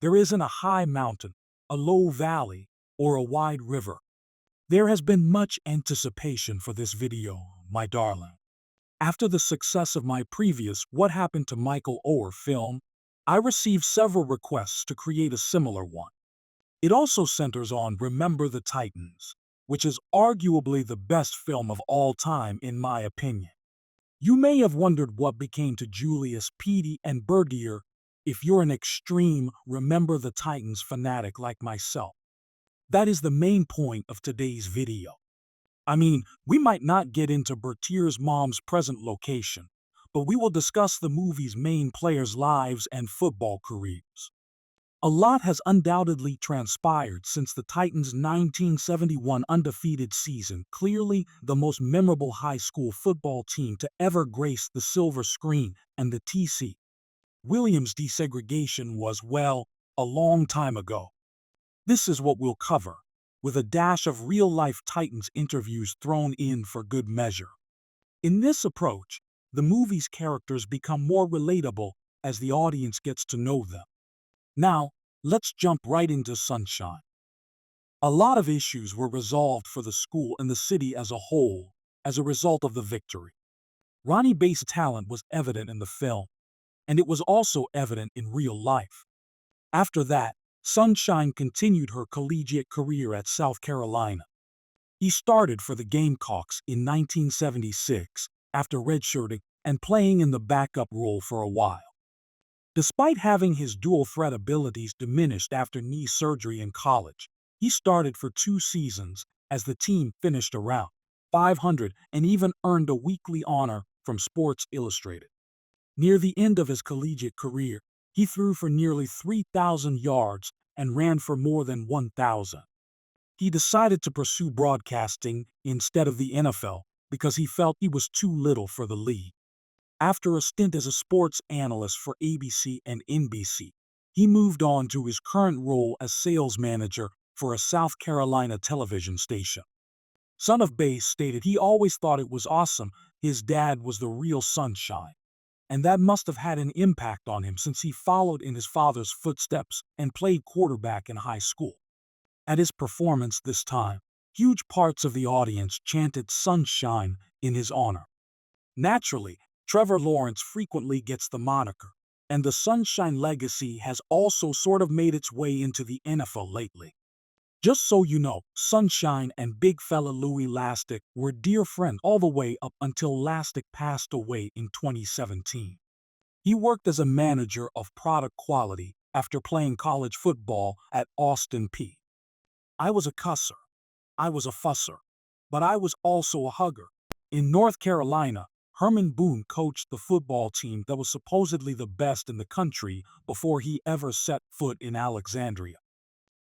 There isn't a high mountain, a low valley, or a wide river. There has been much anticipation for this video, my darling. After the success of my previous What Happened to Michael Oher film, I received several requests to create a similar one. It also centers on Remember the Titans, which is arguably the best film of all time in my opinion. You may have wondered what became to Julius, Petey, and Bergier if you're an extreme Remember the Titans fanatic like myself. That is the main point of today's video. I mean, we might not get into Bertier's mom's present location, but we will discuss the movie's main players' lives and football careers. A lot has undoubtedly transpired since the Titans' 1971 undefeated season, clearly the most memorable high school football team to ever grace the silver screen and the T.C. Williams desegregation was, well, a long time ago. This is what we'll cover, with a dash of real-life Titans interviews thrown in for good measure. In this approach, the movie's characters become more relatable as the audience gets to know them. Now, let's jump right into Sunshine. A lot of issues were resolved for the school and the city as a whole as a result of the victory. Ronnie Bates' talent was evident in the film, and it was also evident in real life. After that, Sunshine continued her collegiate career at South Carolina. He started for the Gamecocks in 1976 after redshirting and playing in the backup role for a while. Despite having his dual-threat abilities diminished after knee surgery in college, he started for 2 seasons as the team finished around 500 and even earned a weekly honor from Sports Illustrated. Near the end of his collegiate career, he threw for nearly 3,000 yards and ran for more than 1,000. He decided to pursue broadcasting instead of the NFL because he felt he was too little for the league. After a stint as a sports analyst for ABC and NBC, he moved on to his current role as sales manager for a South Carolina television station. Son of Bass stated he always thought it was awesome his dad was the real Sunshine, and that must have had an impact on him since he followed in his father's footsteps and played quarterback in high school. At his performance this time, huge parts of the audience chanted Sunshine in his honor. Naturally, Trevor Lawrence frequently gets the moniker, and the Sunshine legacy has also sort of made its way into the NFL lately. Just so you know, Sunshine and big fella Louis Lastik were dear friends all the way up until Lastik passed away in 2017. He worked as a manager of product quality after playing college football at Austin Peay. I was a cusser. I was a fusser. But I was also a hugger. In North Carolina, Herman Boone coached the football team that was supposedly the best in the country before he ever set foot in Alexandria.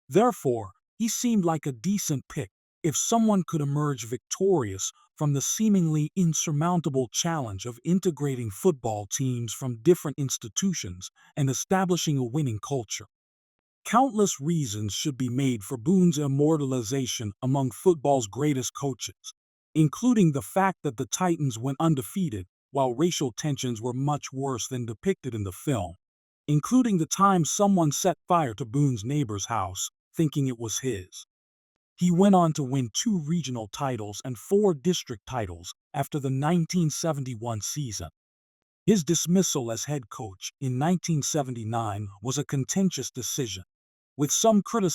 Therefore, he seemed like a decent pick if someone could emerge victorious from the seemingly insurmountable challenge of integrating football teams from different institutions and establishing a winning culture. Countless reasons should be made for Boone's immortalization among football's greatest coaches, including the fact that the Titans went undefeated while racial tensions were much worse than depicted in the film, including the time someone set fire to Boone's neighbor's house, thinking it was his. He went on to win 2 regional titles and 4 district titles after the 1971 season. His dismissal as head coach in 1979 was a contentious decision, with some criticism